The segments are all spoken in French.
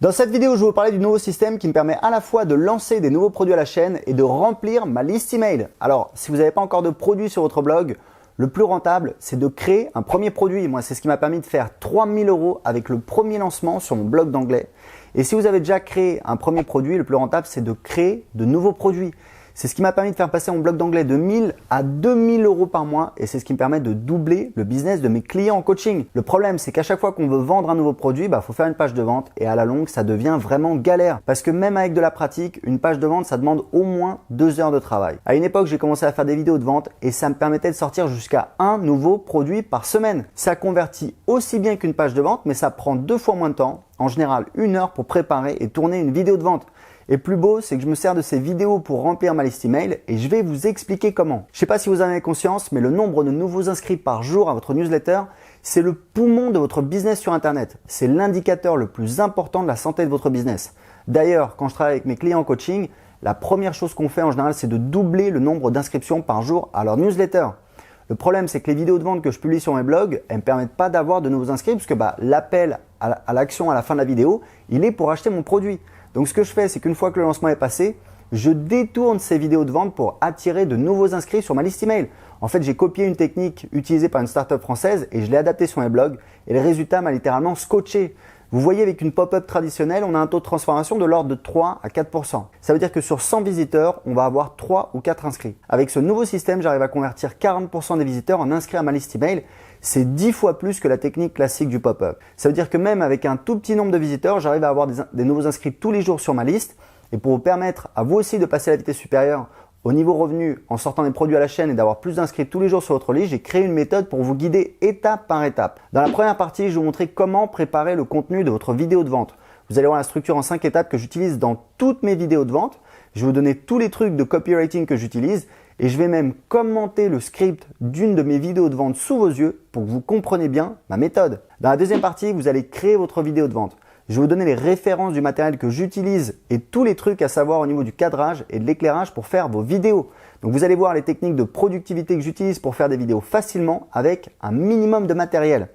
Dans cette vidéo, je vais vous parler du nouveau système qui me permet à la fois de lancer des nouveaux produits à la chaîne et de remplir ma liste email. Alors, si vous n'avez pas encore de produits sur votre blog, le plus rentable, c'est de créer un premier produit. Moi, c'est ce qui m'a permis de faire 3000 € avec le premier lancement sur mon blog d'anglais. Et si vous avez déjà créé un premier produit, le plus rentable, c'est de créer de nouveaux produits. C'est ce qui m'a permis de faire passer mon blog d'anglais de 1000 à 2000 € par mois et c'est ce qui me permet de doubler le business de mes clients en coaching. Le problème, c'est qu'à chaque fois qu'on veut vendre un nouveau produit, faut faire une page de vente et à la longue, ça devient vraiment galère. Parce que même avec de la pratique, une page de vente, ça demande au moins 2 heures de travail. À une époque, j'ai commencé à faire des vidéos de vente et ça me permettait de sortir jusqu'à un nouveau produit par semaine. Ça convertit aussi bien qu'une page de vente, mais ça prend 2 fois moins de temps, en général 1 heure pour préparer et tourner une vidéo de vente. Et plus beau, c'est que je me sers de ces vidéos pour remplir ma liste email et je vais vous expliquer comment. Je ne sais pas si vous en avez conscience, mais le nombre de nouveaux inscrits par jour à votre newsletter, c'est le poumon de votre business sur Internet. C'est l'indicateur le plus important de la santé de votre business. D'ailleurs, quand je travaille avec mes clients en coaching, la première chose qu'on fait en général, c'est de doubler le nombre d'inscriptions par jour à leur newsletter. Le problème, c'est que les vidéos de vente que je publie sur mes blogs, elles ne me permettent pas d'avoir de nouveaux inscrits parce que l'appel à l'action à la fin de la vidéo, il est pour acheter mon produit. Donc ce que je fais, c'est qu'une fois que le lancement est passé, je détourne ces vidéos de vente pour attirer de nouveaux inscrits sur ma liste email. En fait, j'ai copié une technique utilisée par une startup française et je l'ai adaptée sur mes blogs et le résultat m'a littéralement scotché. Vous voyez, avec une pop-up traditionnelle, on a un taux de transformation de l'ordre de 3 à 4%. Ça veut dire que sur 100 visiteurs, on va avoir 3 ou 4 inscrits. Avec ce nouveau système, j'arrive à convertir 40% des visiteurs en inscrits à ma liste email. C'est 10 fois plus que la technique classique du pop-up. Ça veut dire que même avec un tout petit nombre de visiteurs, j'arrive à avoir des nouveaux inscrits tous les jours sur ma liste. Et pour vous permettre à vous aussi de passer à la vitesse supérieure au niveau revenu en sortant des produits à la chaîne et d'avoir plus d'inscrits tous les jours sur votre liste, j'ai créé une méthode pour vous guider étape par étape. Dans la première partie, je vais vous montrer comment préparer le contenu de votre vidéo de vente. Vous allez voir la structure en 5 étapes que j'utilise dans toutes mes vidéos de vente. Je vais vous donner tous les trucs de copywriting que j'utilise et je vais même commenter le script d'une de mes vidéos de vente sous vos yeux pour que vous compreniez bien ma méthode. Dans la deuxième partie, vous allez créer votre vidéo de vente. Je vais vous donner les références du matériel que j'utilise et tous les trucs à savoir au niveau du cadrage et de l'éclairage pour faire vos vidéos. Donc vous allez voir les techniques de productivité que j'utilise pour faire des vidéos facilement avec un minimum de matériel.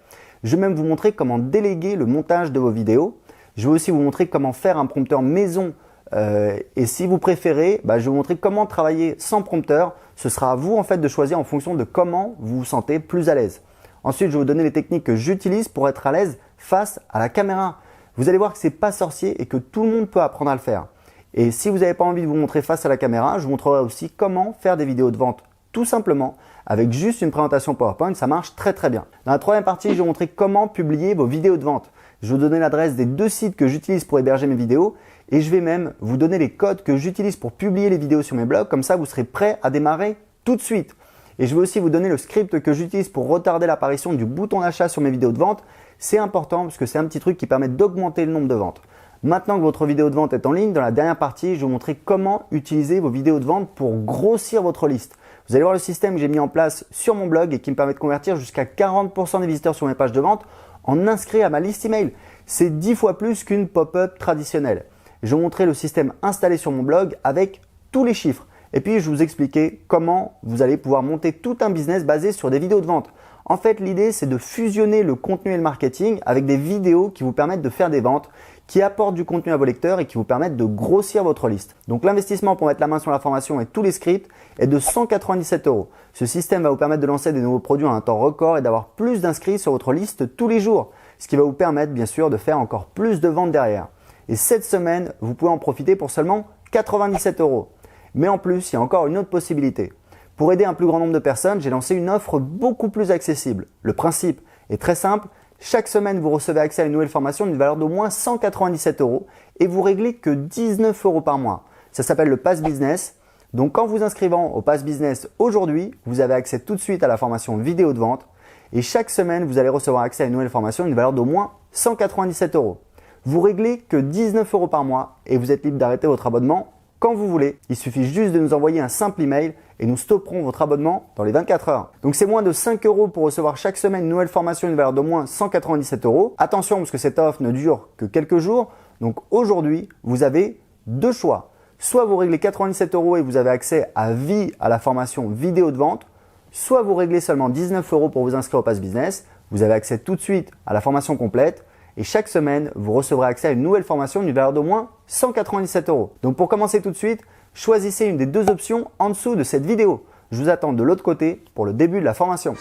Je vais même vous montrer comment déléguer le montage de vos vidéos. Je vais aussi vous montrer comment faire un prompteur maison. Et si vous préférez, je vais vous montrer comment travailler sans prompteur. Ce sera à vous en fait de choisir en fonction de comment vous vous sentez plus à l'aise. Ensuite, je vais vous donner les techniques que j'utilise pour être à l'aise face à la caméra. Vous allez voir que ce n'est pas sorcier et que tout le monde peut apprendre à le faire. Et si vous n'avez pas envie de vous montrer face à la caméra, je vous montrerai aussi comment faire des vidéos de vente tout simplement avec juste une présentation PowerPoint. Ça marche très très bien. Dans la troisième partie, je vais vous montrer comment publier vos vidéos de vente. Je vais vous donner l'adresse des 2 sites que j'utilise pour héberger mes vidéos et je vais même vous donner les codes que j'utilise pour publier les vidéos sur mes blogs. Comme ça, vous serez prêt à démarrer tout de suite. Et je vais aussi vous donner le script que j'utilise pour retarder l'apparition du bouton d'achat sur mes vidéos de vente. C'est important parce que c'est un petit truc qui permet d'augmenter le nombre de ventes. Maintenant que votre vidéo de vente est en ligne, dans la dernière partie, je vais vous montrer comment utiliser vos vidéos de vente pour grossir votre liste. Vous allez voir le système que j'ai mis en place sur mon blog et qui me permet de convertir jusqu'à 40% des visiteurs sur mes pages de vente en inscrits à ma liste email. C'est 10 fois plus qu'une pop-up traditionnelle. Je vais vous montrer le système installé sur mon blog avec tous les chiffres. Et puis, je vais vous expliquer comment vous allez pouvoir monter tout un business basé sur des vidéos de vente. En fait, l'idée, c'est de fusionner le contenu et le marketing avec des vidéos qui vous permettent de faire des ventes, qui apportent du contenu à vos lecteurs et qui vous permettent de grossir votre liste. Donc, l'investissement pour mettre la main sur la formation et tous les scripts est de 197 €. Ce système va vous permettre de lancer des nouveaux produits en un temps record et d'avoir plus d'inscrits sur votre liste tous les jours, ce qui va vous permettre, bien sûr, de faire encore plus de ventes derrière. Et cette semaine, vous pouvez en profiter pour seulement 97 €. Mais en plus, il y a encore une autre possibilité. Pour aider un plus grand nombre de personnes, j'ai lancé une offre beaucoup plus accessible. Le principe est très simple. Chaque semaine, vous recevez accès à une nouvelle formation d'une valeur d'au moins 197 € et vous réglez que 19 € par mois. Ça s'appelle le Pass Business. Donc, en vous inscrivant au Pass Business aujourd'hui, vous avez accès tout de suite à la formation vidéo de vente et chaque semaine, vous allez recevoir accès à une nouvelle formation d'une valeur d'au moins 197 €. Vous réglez que 19 € par mois et vous êtes libre d'arrêter votre abonnement quand vous voulez. Il suffit juste de nous envoyer un simple email et nous stopperons votre abonnement dans les 24 heures. Donc c'est moins de 5 € pour recevoir chaque semaine une nouvelle formation d'une valeur d'au moins 197 €. Attention parce que cette offre ne dure que quelques jours. Donc aujourd'hui, vous avez 2 choix. Soit vous réglez 97 € et vous avez accès à vie à la formation vidéo de vente, soit vous réglez seulement 19 € pour vous inscrire au Pass Business. Vous avez accès tout de suite à la formation complète et chaque semaine, vous recevrez accès à une nouvelle formation d'une valeur d'au moins 197 €. Donc pour commencer tout de suite, choisissez une des deux options en dessous de cette vidéo. Je vous attends de l'autre côté pour le début de la formation.